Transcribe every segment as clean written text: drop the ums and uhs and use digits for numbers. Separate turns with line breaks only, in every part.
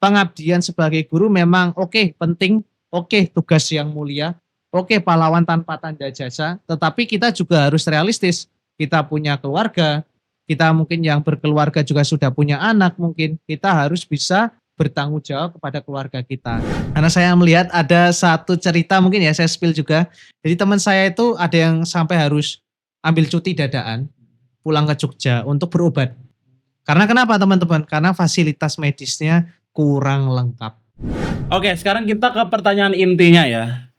pengabdian sebagai guru memang oke, penting, oke, tugas yang mulia, oke, pahlawan tanpa tanda jasa, tetapi kita juga harus realistis. Kita punya keluarga, kita mungkin yang berkeluarga juga sudah punya anak mungkin, kita harus bisa bertanggung jawab kepada keluarga kita. Karena saya melihat ada satu cerita mungkin ya saya spill juga. Jadi teman saya itu ada yang sampai harus ambil cuti dadaan, pulang ke Jogja untuk berobat. Karena kenapa teman-teman? Karena fasilitas medisnya kurang lengkap.
Oke, sekarang kita ke pertanyaan intinya ya.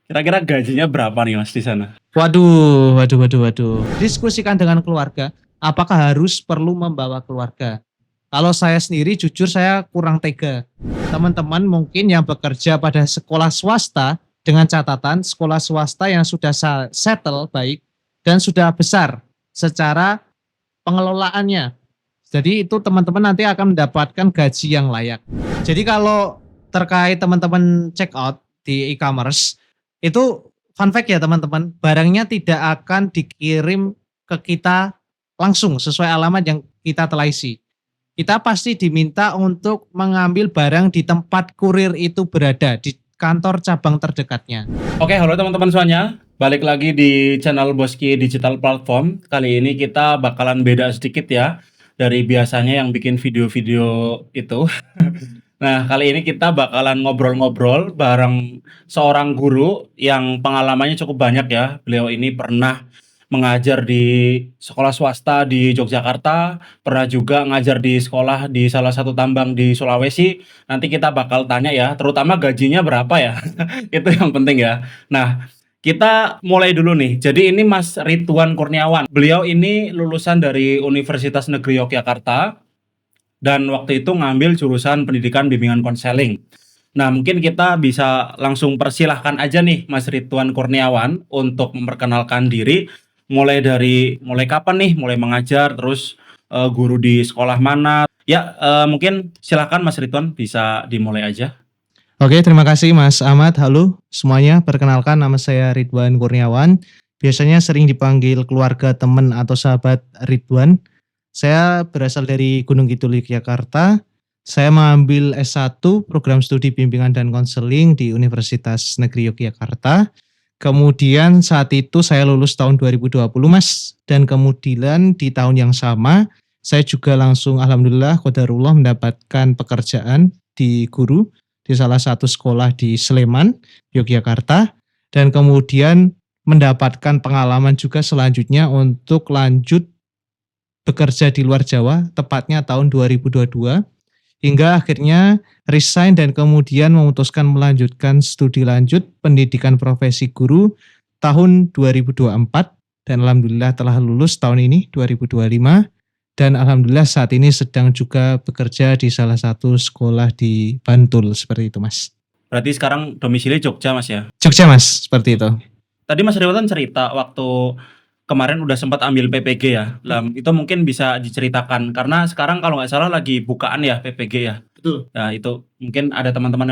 Kira-kira gajinya berapa nih Mas di sana?
Waduh, waduh, waduh, waduh. Diskusikan dengan keluarga, apakah harus perlu membawa keluarga? Kalau saya sendiri jujur saya kurang tega. Teman-teman mungkin yang bekerja pada sekolah swasta dengan catatan sekolah swasta yang sudah settle baik dan sudah besar secara pengelolaannya. Jadi itu teman-teman nanti akan mendapatkan gaji yang layak. Jadi kalau terkait teman-teman check out di e-commerce, itu fun fact ya teman-teman, barangnya tidak akan dikirim ke kita langsung sesuai alamat yang kita telah isi. Kita pasti diminta untuk mengambil barang di tempat kurir itu berada, di kantor cabang terdekatnya.
Oke, halo teman-teman semuanya. Balik lagi di channel Boski Digital Platform. Kali ini kita bakalan beda sedikit ya dari biasanya yang bikin video-video itu. Nah, kali ini kita bakalan ngobrol-ngobrol bareng seorang guru yang pengalamannya cukup banyak ya. Beliau ini pernah mengajar di sekolah swasta di Yogyakarta, pernah juga ngajar di sekolah di salah satu tambang di Sulawesi. Nanti kita bakal tanya ya, terutama gajinya berapa ya. Itu yang penting ya. Nah, kita mulai dulu nih. Jadi ini Mas Ridwan Kurniawan. Beliau ini lulusan dari Universitas Negeri Yogyakarta dan waktu itu ngambil jurusan pendidikan bimbingan konseling. Nah, mungkin kita bisa langsung persilahkan aja nih Mas Ridwan Kurniawan untuk memperkenalkan diri. Mulai kapan nih mulai mengajar, terus guru di sekolah mana? Ya, mungkin silahkan Mas Ridwan bisa dimulai aja.
Oke, terima kasih Mas Ahmad. Halo semuanya, perkenalkan nama saya Ridwan Kurniawan. Biasanya sering dipanggil keluarga, teman, atau sahabat Ridwan. Saya berasal dari Gunung Kidul, Yogyakarta. Saya mengambil S1 program studi bimbingan dan konseling di Universitas Negeri Yogyakarta. Kemudian saat itu saya lulus tahun 2020 Mas. Dan kemudian di tahun yang sama, saya juga langsung alhamdulillah qadarullah mendapatkan pekerjaan di guru di salah satu sekolah di Sleman, Yogyakarta, dan kemudian mendapatkan pengalaman juga selanjutnya untuk lanjut bekerja di luar Jawa, tepatnya tahun 2022, hingga akhirnya resign dan kemudian memutuskan melanjutkan studi lanjut pendidikan profesi guru tahun 2024, dan alhamdulillah telah lulus tahun ini 2025. Dan alhamdulillah saat ini sedang juga bekerja di salah satu sekolah di Bantul, seperti itu Mas.
Berarti sekarang domisili Jogja Mas ya?
Jogja Mas, seperti itu.
Tadi Mas Ridwan cerita waktu kemarin udah sempat ambil PPG ya. Itu mungkin bisa diceritakan karena sekarang kalau nggak salah lagi bukaan ya PPG ya.
Betul.
Nah itu mungkin ada teman-teman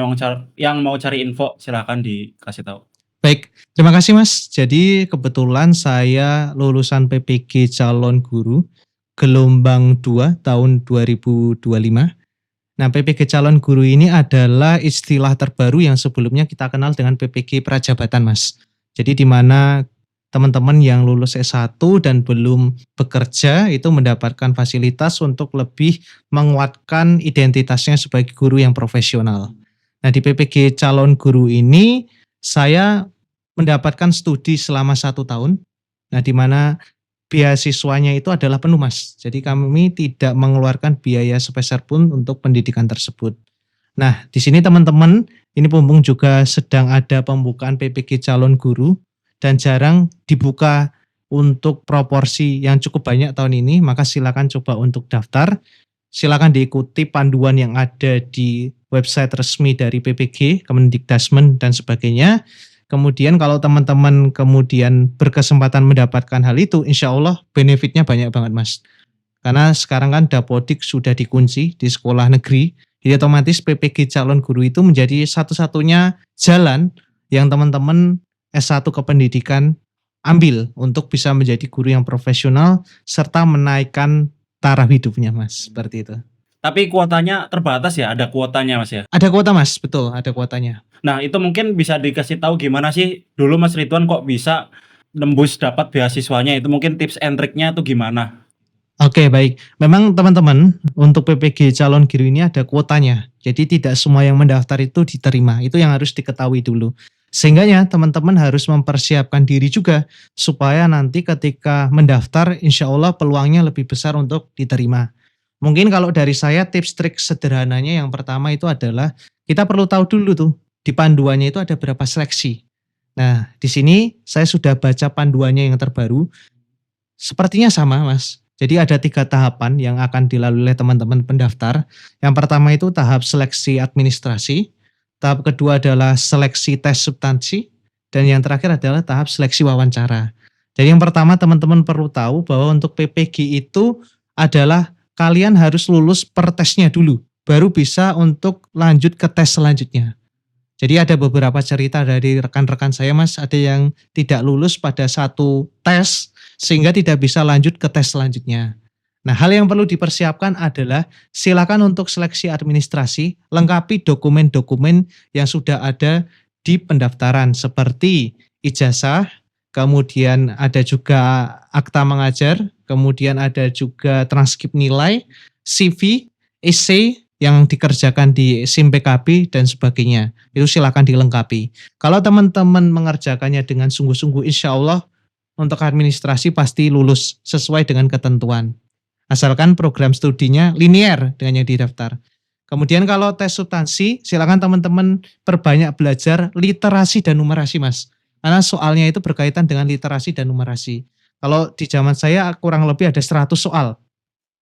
yang mau cari info, silahkan dikasih tahu.
Baik, terima kasih Mas. Jadi kebetulan saya lulusan PPG calon guru gelombang 2 tahun 2025. Nah, PPG calon guru ini adalah istilah terbaru yang sebelumnya kita kenal dengan PPG prajabatan, Mas. Jadi di mana teman-teman yang lulus S1 dan belum bekerja itu mendapatkan fasilitas untuk lebih menguatkan identitasnya sebagai guru yang profesional. Nah, di PPG calon guru ini saya mendapatkan studi selama 1 tahun. Nah, di mana beasiswanya itu adalah penuh Mas. Jadi kami tidak mengeluarkan biaya sepeser pun untuk pendidikan tersebut. Nah, di sini teman-teman, ini mumpung juga sedang ada pembukaan PPG calon guru dan jarang dibuka untuk proporsi yang cukup banyak tahun ini, maka silakan coba untuk daftar. Silakan diikuti panduan yang ada di website resmi dari PPG, Kemendikdasmen dan sebagainya. Kemudian kalau teman-teman kemudian berkesempatan mendapatkan hal itu, insya Allah benefitnya banyak banget Mas. Karena sekarang kan Dapodik sudah dikunci di sekolah negeri, jadi otomatis PPG calon guru itu menjadi satu-satunya jalan yang teman-teman S1 kependidikan ambil untuk bisa menjadi guru yang profesional serta menaikkan taraf hidupnya Mas, seperti itu.
Tapi kuotanya terbatas ya, ada kuotanya Mas ya?
Ada kuota Mas, betul ada kuotanya.
Nah itu mungkin bisa dikasih tahu gimana sih dulu Mas Ridwan kok bisa nembus dapat beasiswanya, itu mungkin tips and triknya tuh gimana?
Oke baik, memang teman-teman untuk PPG calon guru ini ada kuotanya. Jadi tidak semua yang mendaftar itu diterima, itu yang harus diketahui dulu. Sehingga ya teman-teman harus mempersiapkan diri juga supaya nanti ketika mendaftar insya Allah peluangnya lebih besar untuk diterima. Mungkin kalau dari saya tips trik sederhananya yang pertama itu adalah kita perlu tahu dulu tuh di panduannya itu ada berapa seleksi. Nah di sini saya sudah baca panduannya yang terbaru, sepertinya sama Mas. Jadi ada 3 tahapan yang akan dilalui oleh teman-teman pendaftar. Yang pertama itu tahap seleksi administrasi, tahap kedua adalah seleksi tes substansi, dan yang terakhir adalah tahap seleksi wawancara. Jadi yang pertama teman-teman perlu tahu bahwa untuk PPG itu adalah kalian harus lulus per tesnya dulu, baru bisa untuk lanjut ke tes selanjutnya. Jadi ada beberapa cerita dari rekan-rekan saya Mas, ada yang tidak lulus pada satu tes sehingga tidak bisa lanjut ke tes selanjutnya. Nah, hal yang perlu dipersiapkan adalah silakan untuk seleksi administrasi, lengkapi dokumen-dokumen yang sudah ada di pendaftaran seperti ijazah, kemudian ada juga akta mengajar, kemudian ada juga transkrip nilai, CV, essay yang dikerjakan di SIM PKB dan sebagainya. Itu silakan dilengkapi. Kalau teman-teman mengerjakannya dengan sungguh-sungguh, insya Allah untuk administrasi pasti lulus sesuai dengan ketentuan. Asalkan program studinya linear dengan yang didaftar. Kemudian kalau tes substansi, silakan teman-teman perbanyak belajar literasi dan numerasi Mas. Karena soalnya itu berkaitan dengan literasi dan numerasi. Kalau di zaman saya kurang lebih ada 100 soal.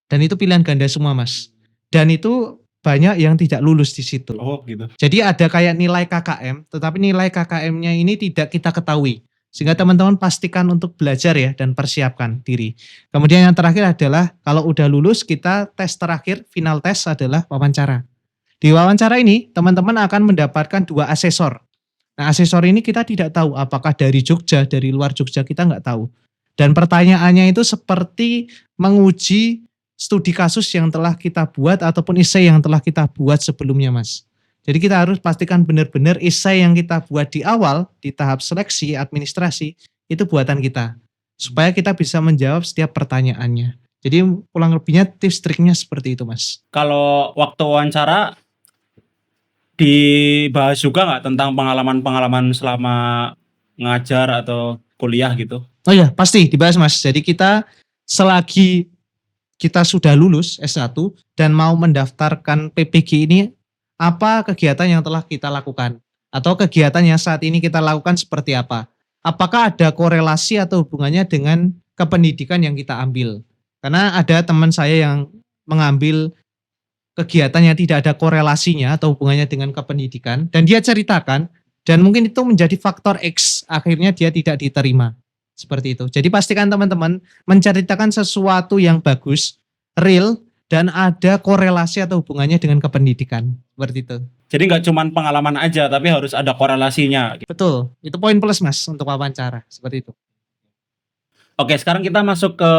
Dan itu pilihan ganda semua Mas. Dan itu banyak yang tidak lulus di situ.
Oh gitu.
Jadi ada kayak nilai KKM, tetapi nilai KKM-nya ini tidak kita ketahui. Sehingga teman-teman pastikan untuk belajar ya dan persiapkan diri. Kemudian yang terakhir adalah kalau udah lulus kita tes terakhir, final tes adalah wawancara. Di wawancara ini teman-teman akan mendapatkan 2 asesor. Nah asesor ini kita tidak tahu apakah dari Jogja, dari luar Jogja kita nggak tahu. Dan pertanyaannya itu seperti menguji studi kasus yang telah kita buat ataupun esai yang telah kita buat sebelumnya Mas. Jadi kita harus pastikan benar-benar esai yang kita buat di awal, di tahap seleksi administrasi, itu buatan kita. Supaya kita bisa menjawab setiap pertanyaannya. Jadi kurang lebihnya tips triknya seperti itu Mas.
Kalau waktu wawancara dibahas juga nggak tentang pengalaman-pengalaman selama ngajar atau kuliah gitu?
Oh iya pasti dibahas Mas. Jadi kita selagi kita sudah lulus S1 dan mau mendaftarkan PPG ini, apa kegiatan yang telah kita lakukan? Atau kegiatan yang saat ini kita lakukan seperti apa? Apakah ada korelasi atau hubungannya dengan kependidikan yang kita ambil? Karena ada teman saya yang mengambil kegiatan yang tidak ada korelasinya atau hubungannya dengan kependidikan dan dia ceritakan dan mungkin itu menjadi faktor X akhirnya dia tidak diterima. Seperti itu. Jadi pastikan teman-teman menceritakan sesuatu yang bagus, real, dan ada korelasi atau hubungannya dengan kependidikan. Seperti itu.
Jadi nggak cuman pengalaman aja, tapi harus ada korelasinya.
Betul. Itu poin plus Mas untuk wawancara. Seperti itu.
Oke, sekarang kita masuk ke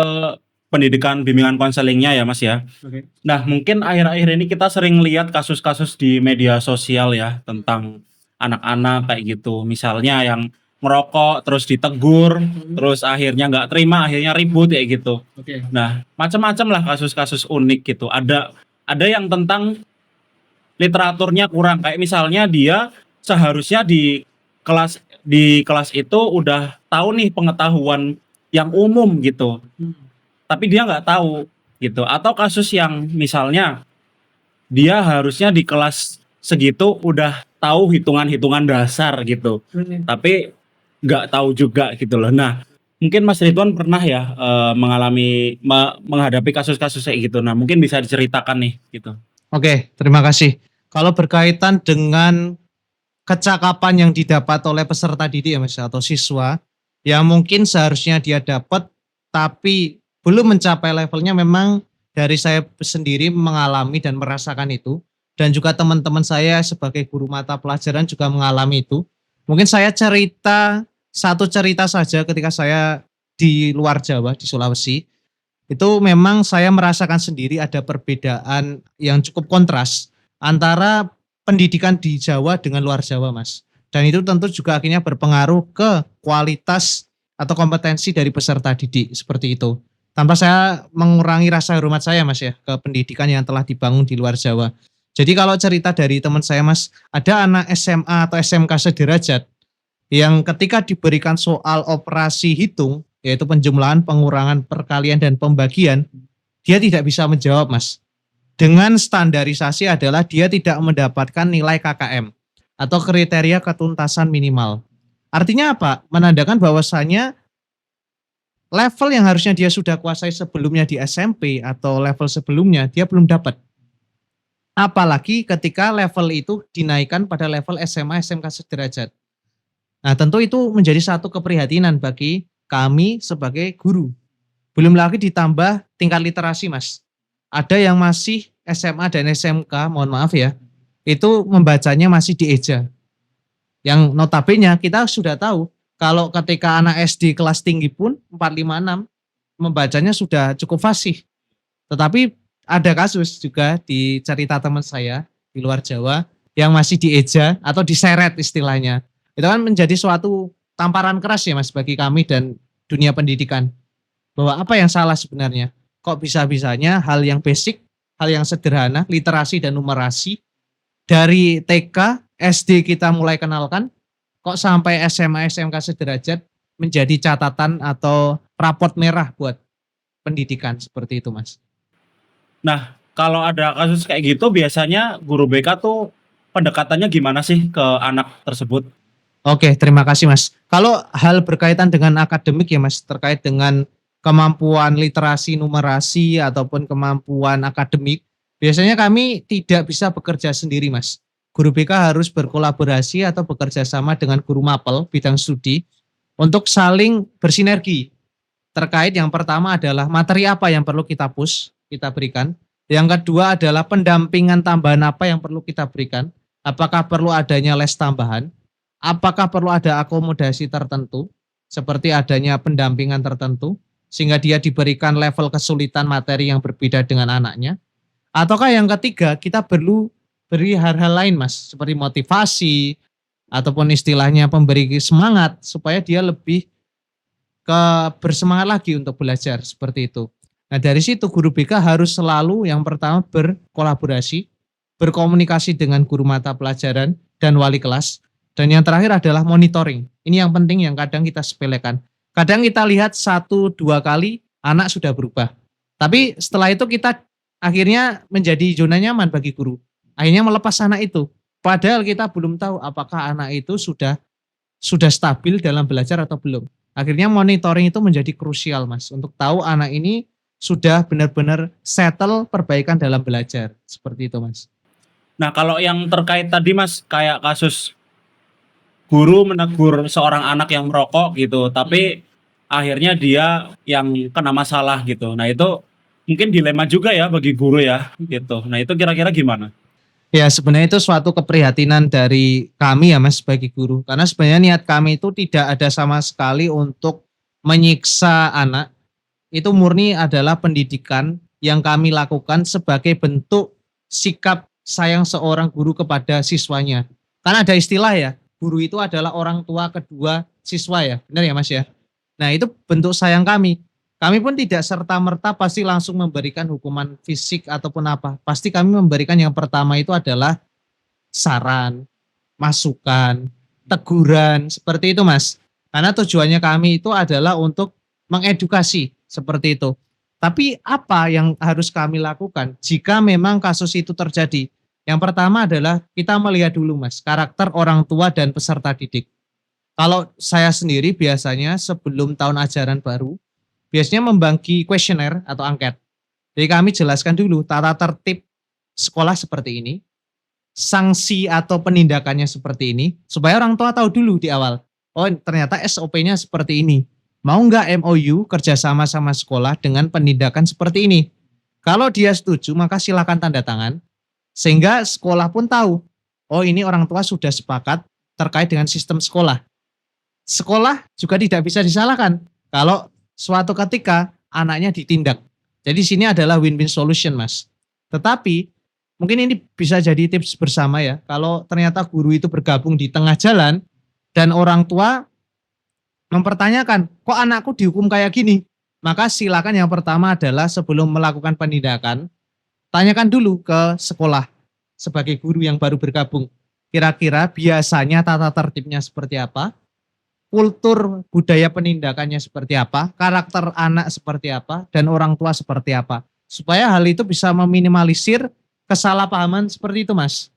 pendidikan bimbingan konselingnya ya Mas ya.
Oke.
Nah mungkin akhir-akhir ini kita sering lihat kasus-kasus di media sosial ya tentang anak-anak kayak gitu. Misalnya yang ngerokok terus ditegur, terus akhirnya nggak terima, akhirnya ribut kayak gitu.
Oke.
Nah macam-macam lah kasus-kasus unik gitu. Ada yang tentang literaturnya kurang, kayak misalnya dia seharusnya di kelas itu udah tahu nih pengetahuan yang umum gitu, tapi dia nggak tahu gitu. Atau kasus yang misalnya dia harusnya di kelas segitu udah tahu hitungan-hitungan dasar gitu, tapi nggak tahu juga gitu loh. Nah mungkin Mas Ridwan pernah ya menghadapi kasus-kasus kayak gitu. Nah mungkin bisa diceritakan nih gitu.
Oke, terima kasih. Kalau berkaitan dengan kecakapan yang didapat oleh peserta didik ya Mas atau siswa, yang mungkin seharusnya dia dapat tapi belum mencapai levelnya, memang dari saya sendiri mengalami dan merasakan itu, dan juga teman-teman saya sebagai guru mata pelajaran juga mengalami itu. Mungkin saya satu cerita saja ketika saya di luar Jawa, di Sulawesi. Itu memang saya merasakan sendiri ada perbedaan yang cukup kontras antara pendidikan di Jawa dengan luar Jawa, Mas. Dan itu tentu juga akhirnya berpengaruh ke kualitas atau kompetensi dari peserta didik, seperti itu. Tanpa saya mengurangi rasa hormat saya, Mas, ya, ke pendidikan yang telah dibangun di luar Jawa. Jadi kalau cerita dari teman saya, Mas, ada anak SMA atau SMK sederajat yang ketika diberikan soal operasi hitung, yaitu penjumlahan, pengurangan, perkalian, dan pembagian, dia tidak bisa menjawab, Mas. Dengan standarisasi adalah dia tidak mendapatkan nilai KKM atau kriteria ketuntasan minimal. Artinya apa? Menandakan bahwasannya level yang harusnya dia sudah kuasai sebelumnya di SMP atau level sebelumnya, dia belum dapat. Apalagi ketika level itu dinaikkan pada level SMA, SMK sederajat. Nah, tentu itu menjadi satu keprihatinan bagi kami sebagai guru. Belum lagi ditambah tingkat literasi, Mas. Ada yang masih SMA dan SMK, mohon maaf ya, itu membacanya masih di eja. Yang notabene kita sudah tahu kalau ketika anak SD kelas tinggi pun 456 membacanya sudah cukup fasih. Tetapi ada kasus juga di cerita teman saya di luar Jawa yang masih dieja atau diseret istilahnya. Itu kan menjadi suatu tamparan keras ya, Mas, bagi kami dan dunia pendidikan. Bahwa apa yang salah sebenarnya? Kok bisa-bisanya hal yang basic, hal yang sederhana, literasi dan numerasi dari TK, SD kita mulai kenalkan, kok sampai SMA, SMK sederajat menjadi catatan atau raport merah buat pendidikan seperti itu, Mas.
Nah, kalau ada kasus kayak gitu biasanya guru BK tuh pendekatannya gimana sih ke anak tersebut?
Oke, terima kasih, Mas. Kalau hal berkaitan dengan akademik ya, Mas, terkait dengan kemampuan literasi, numerasi, ataupun kemampuan akademik, biasanya kami tidak bisa bekerja sendiri, Mas. Guru BK harus berkolaborasi atau bekerja sama dengan guru mapel bidang studi untuk saling bersinergi. Terkait yang pertama adalah materi apa yang perlu kita push, kita berikan. Yang kedua adalah pendampingan tambahan apa yang perlu kita berikan. Apakah perlu adanya les tambahan? Apakah perlu ada akomodasi tertentu, seperti adanya pendampingan tertentu, sehingga dia diberikan level kesulitan materi yang berbeda dengan anaknya? Ataukah yang ketiga, kita perlu beri hal-hal lain, Mas, seperti motivasi, ataupun istilahnya pemberi semangat, supaya dia lebih bersemangat lagi untuk belajar, seperti itu. Nah, dari situ guru BK harus selalu yang pertama berkolaborasi, berkomunikasi dengan guru mata pelajaran dan wali kelas. Dan yang terakhir adalah monitoring. Ini yang penting yang kadang kita sepelekan. Kadang kita lihat 1-2 kali anak sudah berubah. Tapi setelah itu kita akhirnya menjadi zona nyaman bagi guru. Akhirnya melepas anak itu. Padahal kita belum tahu apakah anak itu sudah stabil dalam belajar atau belum. Akhirnya monitoring itu menjadi krusial, Mas, untuk tahu anak ini sudah benar-benar settle perbaikan dalam belajar. Seperti itu, Mas.
Nah, kalau yang terkait tadi, Mas, kayak kasus guru menegur seorang anak yang merokok gitu, tapi akhirnya dia yang kena masalah gitu. Nah, itu mungkin dilema juga ya bagi guru ya gitu. Nah, itu kira-kira gimana?
Ya, sebenarnya itu suatu keprihatinan dari kami ya, Mas, sebagai guru. Karena sebenarnya niat kami itu tidak ada sama sekali untuk menyiksa anak. Itu murni adalah pendidikan yang kami lakukan sebagai bentuk sikap sayang seorang guru kepada siswanya. Karena ada istilah ya, guru itu adalah orang tua kedua siswa ya, benar ya, Mas, ya? Nah, itu bentuk sayang kami. Kami pun tidak serta-merta pasti langsung memberikan hukuman fisik ataupun apa. Pasti kami memberikan yang pertama itu adalah saran, masukan, teguran, seperti itu, Mas. Karena tujuannya kami itu adalah untuk mengedukasi, seperti itu. Tapi apa yang harus kami lakukan jika memang kasus itu terjadi? Yang pertama adalah kita melihat dulu, Mas, karakter orang tua dan peserta didik. Kalau saya sendiri biasanya sebelum tahun ajaran baru, biasanya membagi kuesioner atau angket. Jadi kami jelaskan dulu tata tertib sekolah seperti ini, sanksi atau penindakannya seperti ini, supaya orang tua tahu dulu di awal. Oh, ternyata SOP-nya seperti ini. Mau nggak MOU kerjasama sama sekolah dengan penindakan seperti ini? Kalau dia setuju, maka silakan tanda tangan. Sehingga sekolah pun tahu, oh ini orang tua sudah sepakat terkait dengan sistem sekolah. Sekolah juga tidak bisa disalahkan kalau suatu ketika anaknya ditindak. Jadi sini adalah win-win solution, Mas. Tetapi mungkin ini bisa jadi tips bersama ya. Kalau ternyata guru itu bergabung di tengah jalan dan orang tua mempertanyakan, kok anakku dihukum kayak gini? Maka silakan yang pertama adalah sebelum melakukan penindakan, tanyakan dulu ke sekolah sebagai guru yang baru bergabung. Kira-kira biasanya tata tertibnya seperti apa? Kultur budaya penindakannya seperti apa? Karakter anak seperti apa? Dan orang tua seperti apa? Supaya hal itu bisa meminimalisir kesalahpahaman seperti itu, Mas.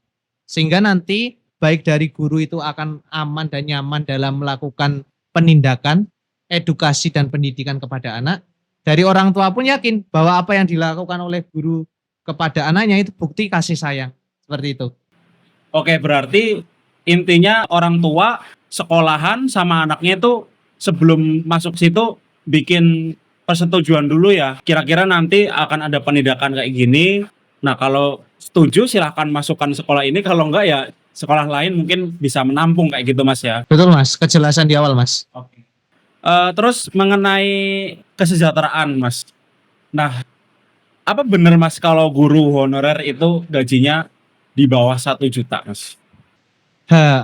Sehingga nanti baik dari guru itu akan aman dan nyaman dalam melakukan penindakan, edukasi dan pendidikan kepada anak. Dari orang tua pun yakin bahwa apa yang dilakukan oleh guru kepada anaknya itu bukti kasih sayang. Seperti itu.
Oke, berarti intinya orang tua, sekolahan, sama anaknya itu sebelum masuk situ bikin persetujuan dulu ya. Kira-kira nanti akan ada penindakan kayak gini. Nah, kalau setuju silahkan masukkan sekolah ini, kalau enggak ya sekolah lain mungkin bisa menampung kayak gitu Mas ya.
Betul, Mas. Kejelasan di awal, Mas.
Oke. Terus mengenai kesejahteraan Mas. Nah, apa benar Mas kalau guru honorer itu gajinya di bawah 1 juta Mas?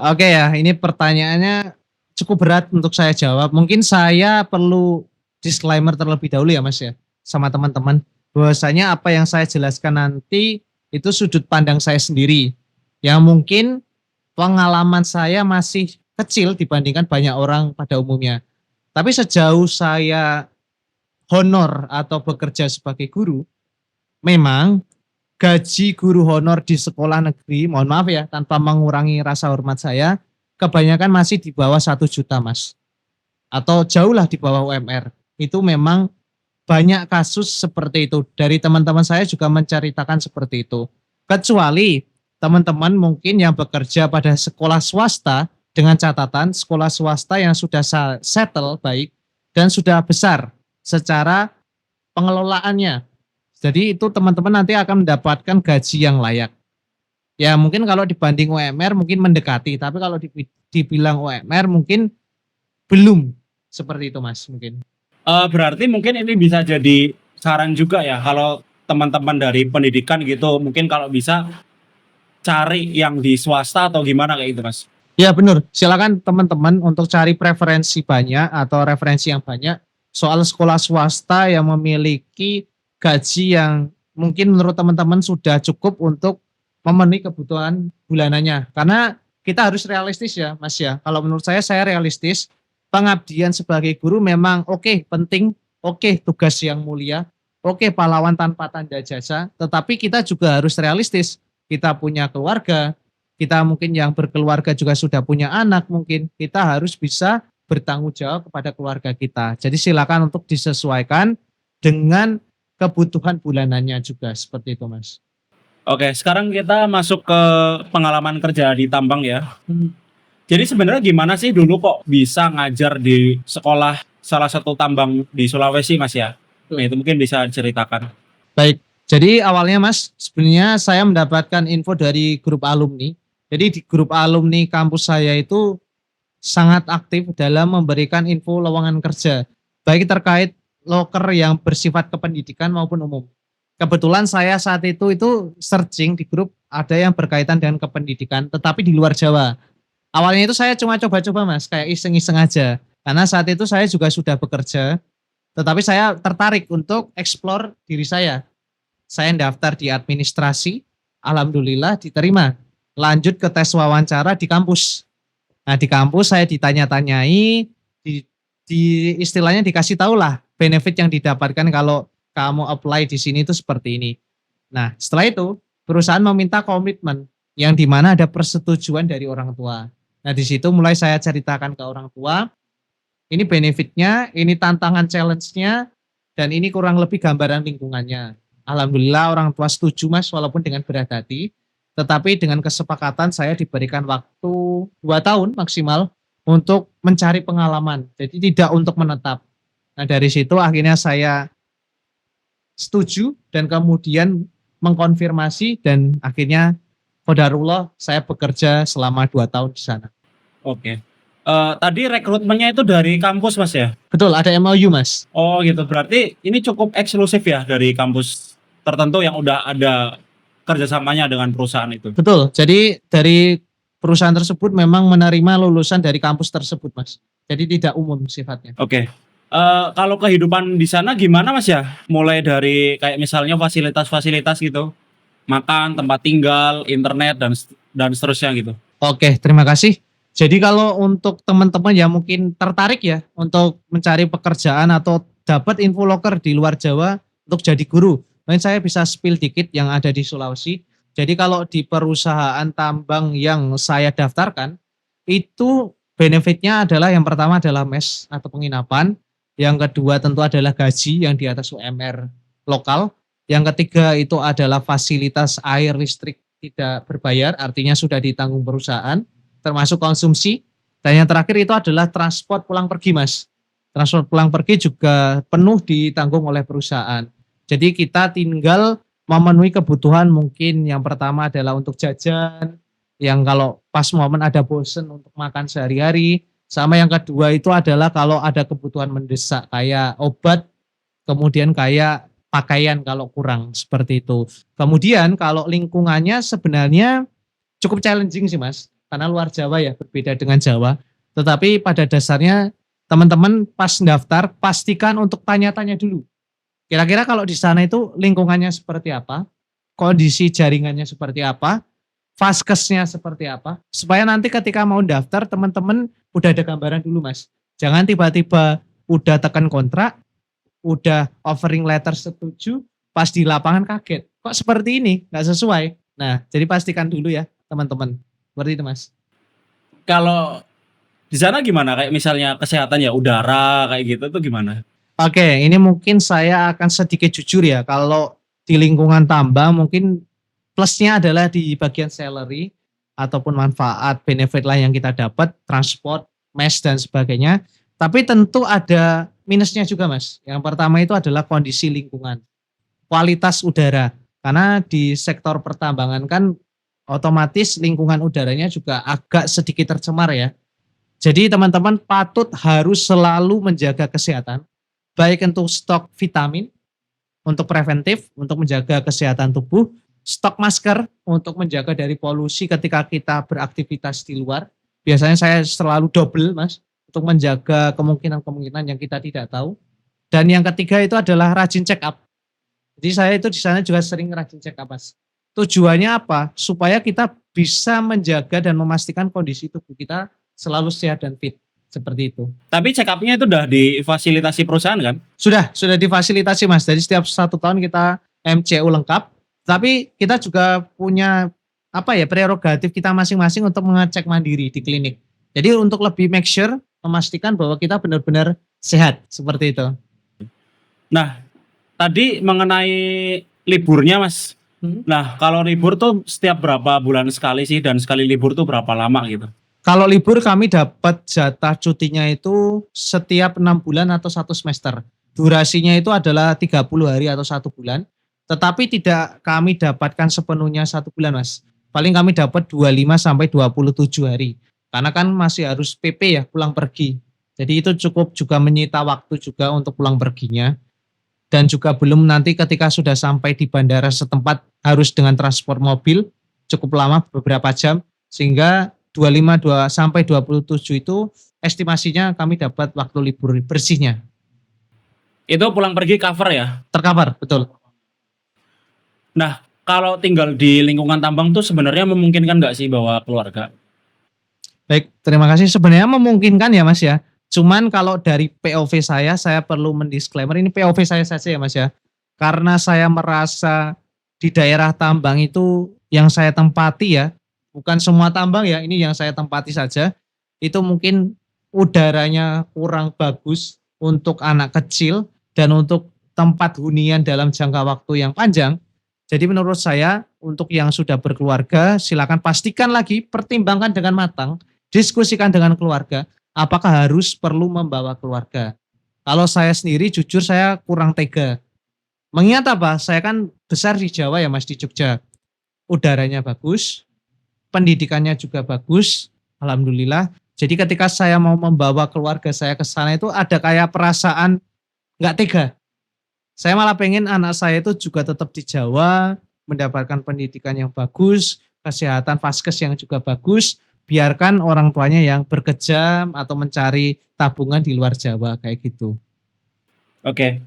Oke ya, ini pertanyaannya cukup berat untuk saya jawab. Mungkin saya perlu disclaimer terlebih dahulu ya, Mas ya, sama teman-teman. Bahwasanya apa yang saya jelaskan nanti itu sudut pandang saya sendiri. Yang mungkin pengalaman saya masih kecil dibandingkan banyak orang pada umumnya. Tapi sejauh saya honor atau bekerja sebagai guru, memang gaji guru honor di sekolah negeri, mohon maaf ya, tanpa mengurangi rasa hormat saya, kebanyakan masih di bawah 1 juta, Mas. Atau jauh lah di bawah UMR. Itu memang banyak kasus seperti itu. Dari teman-teman saya juga menceritakan seperti itu. Kecuali teman-teman mungkin yang bekerja pada sekolah swasta dengan catatan sekolah swasta yang sudah settle baik dan sudah besar secara pengelolaannya. Jadi itu teman-teman nanti akan mendapatkan gaji yang layak. Ya mungkin kalau dibanding UMR mungkin mendekati, tapi kalau dibilang UMR mungkin belum seperti itu Mas mungkin.
Berarti mungkin ini bisa jadi saran juga ya kalau teman-teman dari pendidikan gitu, mungkin kalau bisa cari yang di swasta atau gimana kayak gitu Mas?
Ya benar, silakan teman-teman untuk cari preferensi banyak atau referensi yang banyak soal sekolah swasta yang memiliki gaji yang mungkin menurut teman-teman sudah cukup untuk memenuhi kebutuhan bulanannya. Karena kita harus realistis ya Mas ya. Kalau menurut saya realistis. Pengabdian sebagai guru memang oke, penting, oke, tugas yang mulia, oke, pahlawan tanpa tanda jasa, tetapi kita juga harus realistis. Kita punya keluarga, kita mungkin yang berkeluarga juga sudah punya anak mungkin, kita harus bisa bertanggung jawab kepada keluarga kita. Jadi silakan untuk disesuaikan dengan kebutuhan bulanannya juga, seperti itu Mas.
Oke, sekarang kita masuk ke pengalaman kerja di tambang ya. Jadi sebenarnya gimana sih dulu kok bisa ngajar di sekolah salah satu tambang di Sulawesi Mas ya? Nah, itu mungkin bisa ceritakan.
Baik, jadi awalnya Mas, sebenarnya saya mendapatkan info dari grup alumni. Jadi di grup alumni kampus saya itu sangat aktif dalam memberikan info lowongan kerja, baik terkait loker yang bersifat kependidikan maupun umum. Kebetulan saya saat itu searching di grup ada yang berkaitan dengan kependidikan, tetapi di luar Jawa. Awalnya itu saya cuma coba-coba Mas, kayak iseng-iseng aja. Karena saat itu saya juga sudah bekerja, tetapi saya tertarik untuk explore diri saya. Saya daftar di administrasi, alhamdulillah diterima. Lanjut ke tes wawancara di kampus. Nah di kampus saya ditanya-tanyai, di istilahnya dikasih tahu lah benefit yang didapatkan kalau kamu apply di sini itu seperti ini. Nah setelah itu perusahaan meminta komitmen yang dimana ada persetujuan dari orang tua. Nah di situ mulai saya ceritakan ke orang tua, ini benefitnya, ini tantangan challenge-nya, dan ini kurang lebih gambaran lingkungannya. Alhamdulillah orang tua setuju Mas, walaupun dengan berat hati, tetapi dengan kesepakatan saya diberikan waktu 2 tahun maksimal untuk mencari pengalaman, jadi tidak untuk menetap. Nah dari situ akhirnya saya setuju dan kemudian mengkonfirmasi dan akhirnya qadarullah saya bekerja selama 2 tahun di sana.
Oke. Tadi rekrutmennya itu dari kampus, Mas, ya?
Betul, ada MOU, Mas.
Oh gitu, berarti ini cukup eksklusif ya dari kampus tertentu yang udah ada kerjasamanya dengan perusahaan itu?
Betul. Jadi dari perusahaan tersebut memang menerima lulusan dari kampus tersebut, Mas. Jadi tidak umum sifatnya.
Oke. Kalau kehidupan di sana gimana, Mas, ya? Mulai dari kayak misalnya fasilitas-fasilitas gitu, makan, tempat tinggal, internet, dan seterusnya gitu.
Oke, terima kasih. Jadi kalau untuk teman-teman yang mungkin tertarik ya untuk mencari pekerjaan atau dapat info loker di luar Jawa untuk jadi guru, mungkin saya bisa spill dikit yang ada di Sulawesi. Jadi kalau di perusahaan tambang yang saya daftarkan, itu benefitnya adalah yang pertama adalah mes atau penginapan, yang kedua tentu adalah gaji yang di atas UMR lokal, yang ketiga itu adalah fasilitas air listrik tidak berbayar, artinya sudah ditanggung perusahaan, termasuk konsumsi. Dan yang terakhir itu adalah transport pulang pergi, Mas. Transport pulang pergi juga penuh ditanggung oleh perusahaan. Jadi kita tinggal memenuhi kebutuhan, mungkin yang pertama adalah untuk jajan, yang kalau pas momen ada bosen untuk makan sehari-hari, sama yang kedua itu adalah kalau ada kebutuhan mendesak kayak obat, kemudian kayak pakaian kalau kurang, seperti itu. Kemudian kalau lingkungannya sebenarnya cukup challenging sih, Mas, karena luar Jawa ya, berbeda dengan Jawa. Tetapi pada dasarnya teman-teman pas daftar pastikan untuk tanya-tanya dulu. Kira-kira kalau di sana itu lingkungannya seperti apa, kondisi jaringannya seperti apa, vaskesnya seperti apa, supaya nanti ketika mau daftar teman-teman udah ada gambaran dulu, Mas. Jangan tiba-tiba udah tekan kontrak, udah offering letter setuju, pas di lapangan kaget. Kok seperti ini? Nggak sesuai. Nah, jadi pastikan dulu ya teman-teman. Seperti itu, Mas.
Kalau di sana gimana? Kayak misalnya kesehatan ya, udara kayak gitu tuh gimana?
Oke, ini mungkin saya akan sedikit jujur ya. Kalau di lingkungan tambang mungkin plusnya adalah di bagian salary ataupun manfaat benefit lain yang kita dapat, transport, mes dan sebagainya. Tapi tentu ada minusnya juga, Mas. Yang pertama itu adalah kondisi lingkungan, kualitas udara. Karena di sektor pertambangan kan otomatis lingkungan udaranya juga agak sedikit tercemar ya. Jadi teman-teman patut harus selalu menjaga kesehatan, baik untuk stok vitamin, untuk preventif, untuk menjaga kesehatan tubuh, stok masker untuk menjaga dari polusi ketika kita beraktivitas di luar. Biasanya saya selalu double, Mas, untuk menjaga kemungkinan-kemungkinan yang kita tidak tahu. Dan yang ketiga itu adalah rajin check up. Jadi saya itu di sana juga sering rajin check up, Mas. Tujuannya apa? Supaya kita bisa menjaga dan memastikan kondisi tubuh kita selalu sehat dan fit. Seperti itu.
Tapi check up-nya itu udah difasilitasi perusahaan kan?
Sudah difasilitasi, Mas. Jadi setiap 1 tahun kita MCU lengkap. Tapi kita juga punya prerogatif kita masing-masing untuk mengecek mandiri di klinik. Jadi untuk lebih make sure memastikan bahwa kita benar-benar sehat seperti itu.
Nah, tadi mengenai liburnya, Mas. Nah, kalau libur tuh setiap berapa bulan sekali sih dan sekali libur tuh berapa lama gitu?
Kalau libur kami dapat jatah cutinya itu setiap 6 bulan atau 1 semester. Durasinya itu adalah 30 hari atau 1 bulan. Tetapi tidak kami dapatkan sepenuhnya 1 bulan, Mas. Paling kami dapat 25 sampai 27 hari. Karena kan masih harus PP ya, pulang pergi. Jadi itu cukup juga menyita waktu juga untuk pulang perginya. Dan juga belum nanti ketika sudah sampai di bandara setempat harus dengan transport mobil cukup lama beberapa jam, sehingga 25 sampai 27 itu estimasinya kami dapat waktu libur bersihnya.
Itu pulang pergi cover ya?
Tercover, betul.
Nah, kalau tinggal di lingkungan tambang tuh sebenarnya memungkinkan nggak sih bawa keluarga?
Baik, terima kasih. Sebenarnya memungkinkan ya, Mas ya. Cuman kalau dari POV saya perlu mendisklaimer, ini POV saya saja ya, Mas ya. Karena saya merasa di daerah tambang itu yang saya tempati ya, bukan semua tambang ya, ini yang saya tempati saja, itu mungkin udaranya kurang bagus untuk anak kecil dan untuk tempat hunian dalam jangka waktu yang panjang. Jadi menurut saya untuk yang sudah berkeluarga silakan pastikan lagi, pertimbangkan dengan matang, diskusikan dengan keluarga, apakah harus perlu membawa keluarga. Kalau saya sendiri jujur saya kurang tega. Mengingat apa? Saya kan besar di Jawa ya, Mas, di Jogja. Udaranya bagus, pendidikannya juga bagus, alhamdulillah. Jadi ketika saya mau membawa keluarga saya ke sana itu ada kayak perasaan nggak tega. Saya malah pengen anak saya itu juga tetap di Jawa, mendapatkan pendidikan yang bagus, kesehatan vaskes yang juga bagus, biarkan orang tuanya yang bekerja atau mencari tabungan di luar Jawa kayak gitu.
Oke,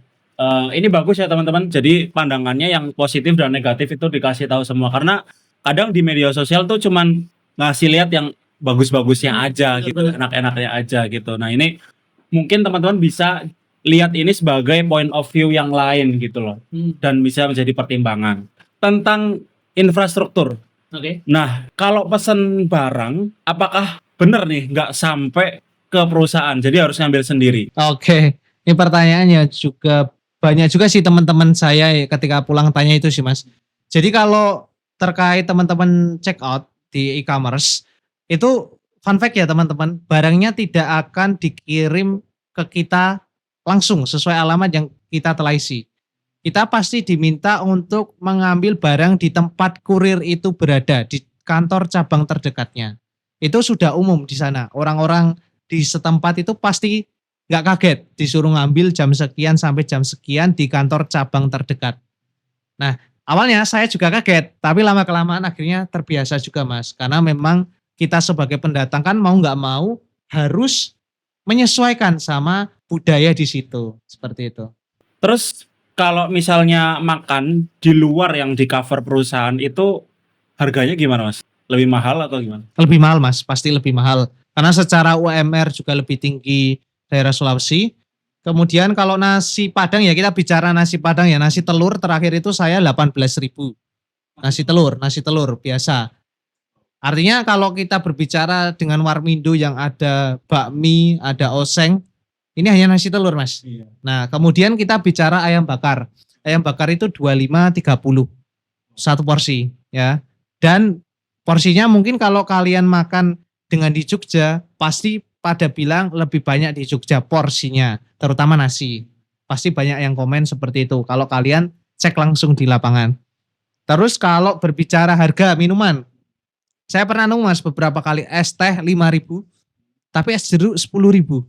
ini bagus ya teman-teman. Jadi pandangannya yang positif dan negatif itu dikasih tahu semua, karena kadang di media sosial tuh cuman ngasih lihat yang bagus-bagusnya aja gitu, enak-enaknya aja gitu. Nah ini mungkin teman-teman bisa lihat ini sebagai point of view yang lain gitu loh, dan bisa menjadi pertimbangan tentang infrastruktur.
Oke.
Nah, kalau pesen barang, apakah bener nih nggak sampai ke perusahaan, jadi harus ngambil sendiri?
Oke, ini pertanyaannya juga banyak juga sih teman-teman saya ketika pulang tanya itu sih Mas. Jadi kalau terkait teman-teman check out di e-commerce, itu fun fact ya teman-teman, barangnya tidak akan dikirim ke kita langsung sesuai alamat yang kita telah isi. Kita pasti diminta untuk mengambil barang di tempat kurir itu berada, di kantor cabang terdekatnya. Itu sudah umum di sana. Orang-orang di setempat itu pasti nggak kaget disuruh ngambil jam sekian sampai jam sekian di kantor cabang terdekat. Nah, awalnya saya juga kaget, tapi lama-kelamaan akhirnya terbiasa juga Mas. Karena memang kita sebagai pendatang kan mau nggak mau harus menyesuaikan sama budaya di situ, seperti itu.
Terus kalau misalnya makan di luar yang di cover perusahaan itu harganya gimana Mas? Lebih mahal atau gimana?
Lebih mahal Mas, pasti lebih mahal. Karena secara UMR juga lebih tinggi daerah Sulawesi. Kemudian kalau nasi Padang ya kita bicara nasi Padang ya, nasi telur terakhir itu saya 18.000. Nasi telur biasa. Artinya kalau kita berbicara dengan warmindo yang ada bakmi, ada oseng, ini hanya nasi telur Mas.
Iya.
Nah kemudian kita bicara ayam bakar. Ayam bakar itu 25-30 satu porsi ya. Dan porsinya mungkin kalau kalian makan dengan di Jogja pasti pada bilang lebih banyak di Jogja porsinya, terutama nasi. Pasti banyak yang komen seperti itu kalau kalian cek langsung di lapangan. Terus kalau berbicara harga minuman, saya pernah nemu Mas beberapa kali es teh 5.000, tapi es jeruk 10.000.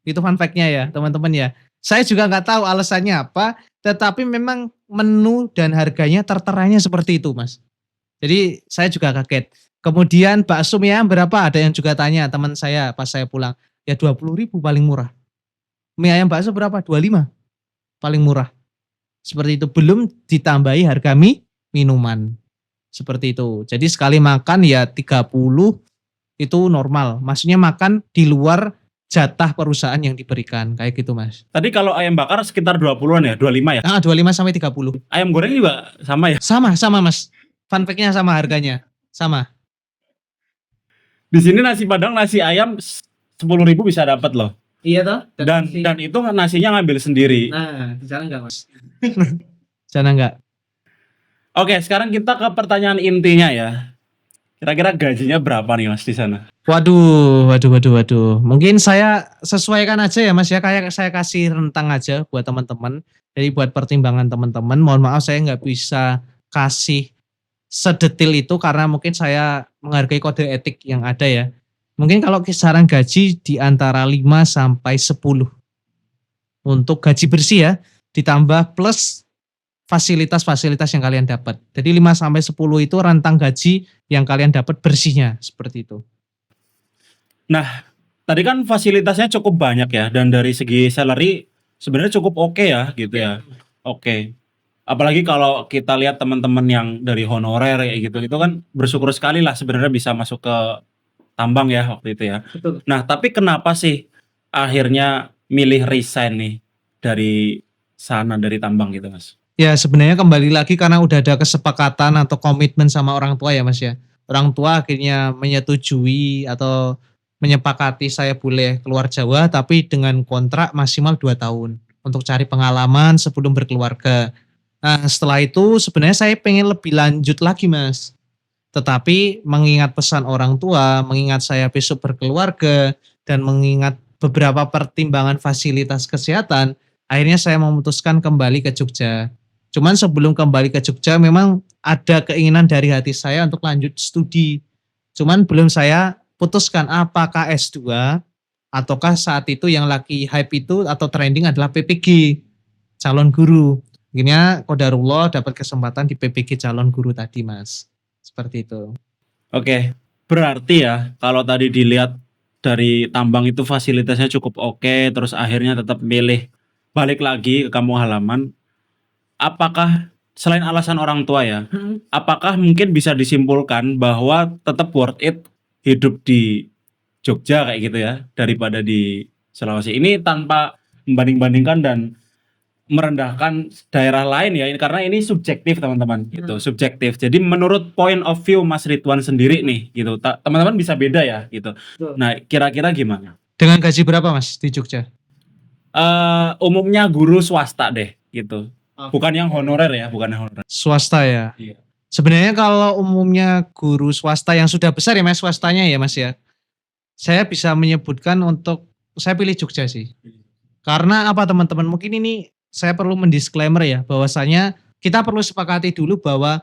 Itu fun fact-nya ya teman-teman ya. Saya juga nggak tahu alasannya apa, tetapi memang menu dan harganya terteranya seperti itu Mas. Jadi saya juga kaget. Kemudian bakso mie ayam berapa? Ada yang juga tanya teman saya pas saya pulang. Ya 20.000 paling murah. Mie ayam bakso berapa? 25 paling murah. Seperti itu. Belum ditambahi harga mie minuman. Seperti itu. Jadi sekali makan ya 30 itu normal. Maksudnya makan di luar jatah perusahaan yang diberikan. Kayak gitu Mas.
Tadi kalau ayam bakar sekitar 20-an ya, 25 ya?
25-30.
Ayam goreng juga sama ya?
Sama Mas. Fun fact-nya sama harganya. Sama.
Di sini nasi Padang, nasi ayam 10.000 bisa dapat loh.
Iya toh?
Dan itu nasinya ngambil sendiri.
Nah, di sana enggak Mas. Sana enggak.
Oke, sekarang kita ke pertanyaan intinya ya. Kira-kira gajinya berapa nih Mas di sana?
Waduh. Mungkin saya sesuaikan aja ya Mas ya, kayak saya kasih rentang aja buat teman-teman. Jadi buat pertimbangan teman-teman, mohon maaf saya nggak bisa kasih sedetil itu karena mungkin saya menghargai kode etik yang ada ya. Mungkin kalau kisaran gaji di antara 5 sampai 10 untuk gaji bersih ya, ditambah plus fasilitas-fasilitas yang kalian dapat. Jadi 5 sampai 10 itu rentang gaji yang kalian dapat bersihnya, seperti itu.
Nah, tadi kan fasilitasnya cukup banyak ya, dan dari segi salary sebenarnya cukup oke ya gitu ya. Oke. Apalagi kalau kita lihat teman-teman yang dari honorer kayak gitu, itu kan bersyukur sekali lah sebenarnya bisa masuk ke tambang ya waktu itu ya.
Betul.
Nah, tapi kenapa sih akhirnya milih resign nih dari sana, dari tambang gitu Mas?
Ya sebenarnya kembali lagi karena udah ada kesepakatan atau komitmen sama orang tua ya Mas ya. Orang tua akhirnya menyetujui atau menyepakati saya boleh keluar Jawa tapi dengan kontrak maksimal 2 tahun untuk cari pengalaman sebelum berkeluarga. Nah setelah itu sebenarnya saya pengen lebih lanjut lagi Mas. Tetapi mengingat pesan orang tua, mengingat saya besok berkeluarga, dan mengingat beberapa pertimbangan fasilitas kesehatan, akhirnya saya memutuskan kembali ke Jogja. Cuman sebelum kembali ke Jogja memang ada keinginan dari hati saya untuk lanjut studi. Cuman belum saya putuskan apakah S2 ataukah saat itu yang lagi hype itu atau trending adalah PPG calon guru. Akhirnya qadarullah dapat kesempatan di PPG calon guru tadi, Mas. Seperti itu.
Oke, berarti ya kalau tadi dilihat dari tambang itu fasilitasnya cukup oke, terus akhirnya tetap milih balik lagi ke kampung halaman. Apakah selain alasan orang tua ya, apakah mungkin bisa disimpulkan bahwa tetap worth it hidup di Jogja kayak gitu ya daripada di Sulawesi ini tanpa membanding-bandingkan dan merendahkan daerah lain ya, karena ini subjektif teman-teman gitu, subjektif. Jadi menurut point of view Mas Ridwan sendiri nih gitu, teman-teman bisa beda ya gitu. Nah, kira-kira gimana?
Dengan gaji berapa, Mas, di Jogja?
Umumnya guru swasta deh gitu. Bukan yang honorer ya, bukan yang honorer.
Swasta ya.
Iya.
Sebenarnya kalau umumnya guru swasta yang sudah besar ya, Mas, swastanya ya, Mas ya. Saya bisa menyebutkan untuk saya pilih Jogja sih. Karena apa teman-teman? Mungkin ini saya perlu mendisklaimer ya, bahwasanya kita perlu sepakati dulu bahwa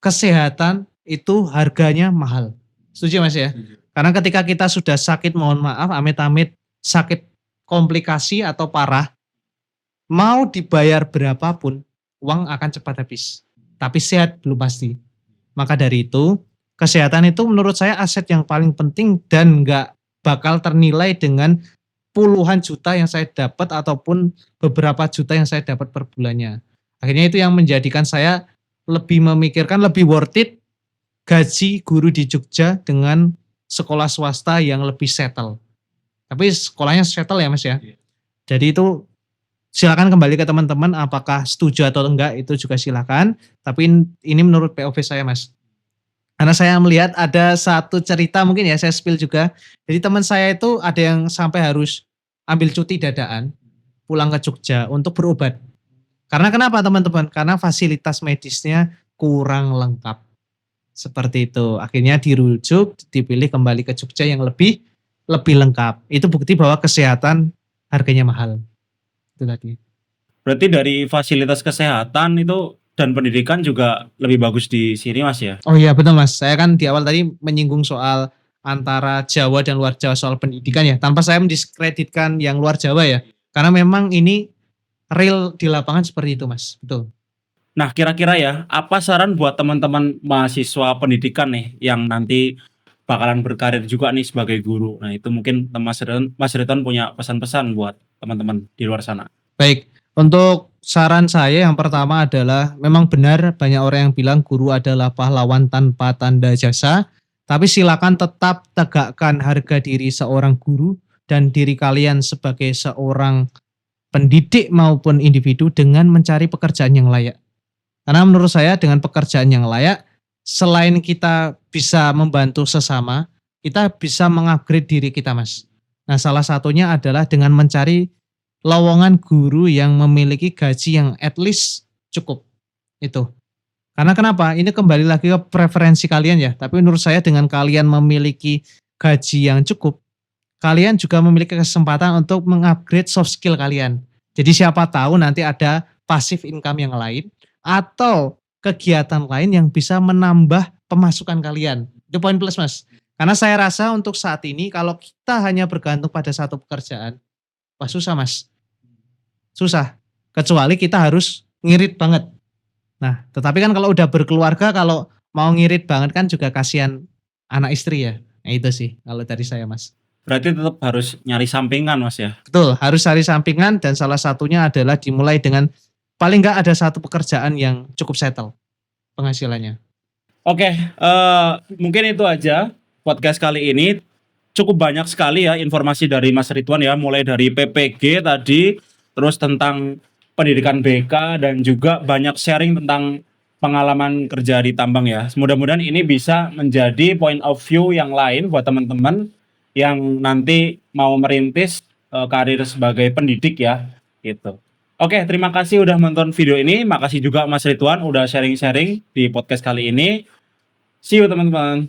kesehatan itu harganya mahal. Setuju, Mas ya? Karena ketika kita sudah sakit, mohon maaf, amit-amit sakit komplikasi atau parah, mau dibayar berapapun, uang akan cepat habis. Tapi sehat belum pasti. Maka dari itu, kesehatan itu menurut saya aset yang paling penting dan nggak bakal ternilai dengan puluhan juta yang saya dapat ataupun beberapa juta yang saya dapat per bulannya. Akhirnya itu yang menjadikan saya lebih memikirkan lebih worth it gaji guru di Jogja dengan sekolah swasta yang lebih settle. Tapi sekolahnya settle ya, Mas ya. Jadi itu silakan kembali ke teman-teman apakah setuju atau enggak, itu juga silakan. Tapi ini menurut POV saya, Mas. Karena saya melihat ada satu cerita mungkin ya saya spill juga. Jadi teman saya itu ada yang sampai harus ambil cuti dadaan pulang ke Jogja untuk berobat. Karena kenapa teman-teman? Karena fasilitas medisnya kurang lengkap. Seperti itu. Akhirnya dirujuk, dipilih kembali ke Jogja yang lebih lengkap. Itu bukti bahwa kesehatan harganya mahal. Itu tadi.
Berarti dari fasilitas kesehatan itu dan pendidikan juga lebih bagus di sini, Mas ya?
Oh iya betul, Mas. Saya kan di awal tadi menyinggung soal antara Jawa dan luar Jawa soal pendidikan ya. Tanpa saya mendiskreditkan yang luar Jawa ya. Karena memang ini real di lapangan seperti itu, Mas. Betul.
Nah, kira-kira ya, apa saran buat teman-teman mahasiswa pendidikan nih yang nanti bakalan berkarir juga nih sebagai guru? Nah, itu mungkin Mas Ridwan punya pesan-pesan buat teman-teman di luar sana.
Baik, untuk saran saya yang pertama adalah memang benar banyak orang yang bilang guru adalah pahlawan tanpa tanda jasa, tapi silakan tetap tegakkan harga diri seorang guru dan diri kalian sebagai seorang pendidik maupun individu dengan mencari pekerjaan yang layak. Karena menurut saya dengan pekerjaan yang layak, selain kita bisa membantu sesama, kita bisa mengupgrade diri kita, Mas. Nah, salah satunya adalah dengan mencari lowongan guru yang memiliki gaji yang at least cukup. Itu. Karena kenapa? Ini kembali lagi ke preferensi kalian ya. Tapi menurut saya dengan kalian memiliki gaji yang cukup, kalian juga memiliki kesempatan untuk mengupgrade soft skill kalian. Jadi siapa tahu nanti ada passive income yang lain atau kegiatan lain yang bisa menambah pemasukan kalian. Itu poin plus, Mas. Karena saya rasa untuk saat ini kalau kita hanya bergantung pada satu pekerjaan, wah susah, Mas. Susah. Kecuali kita harus ngirit banget. Nah, tetapi kan kalau udah berkeluarga, kalau mau ngirit banget kan juga kasihan anak istri ya. Nah itu sih kalau dari saya, Mas.
Berarti tetap harus nyari sampingan, Mas ya?
Betul, harus cari sampingan dan salah satunya adalah dimulai dengan paling nggak ada satu pekerjaan yang cukup settle penghasilannya.
Oke, mungkin itu aja podcast kali ini. Cukup banyak sekali ya informasi dari Mas Ridwan ya, mulai dari PPG tadi, terus tentang pendidikan BK dan juga banyak sharing tentang pengalaman kerja di tambang ya. Mudah-mudahan ini bisa menjadi point of view yang lain buat teman-teman yang nanti mau merintis karir sebagai pendidik ya, gitu. Oke, terima kasih udah nonton video ini. Makasih juga Mas Ridwan udah sharing-sharing di podcast kali ini. See you teman-teman.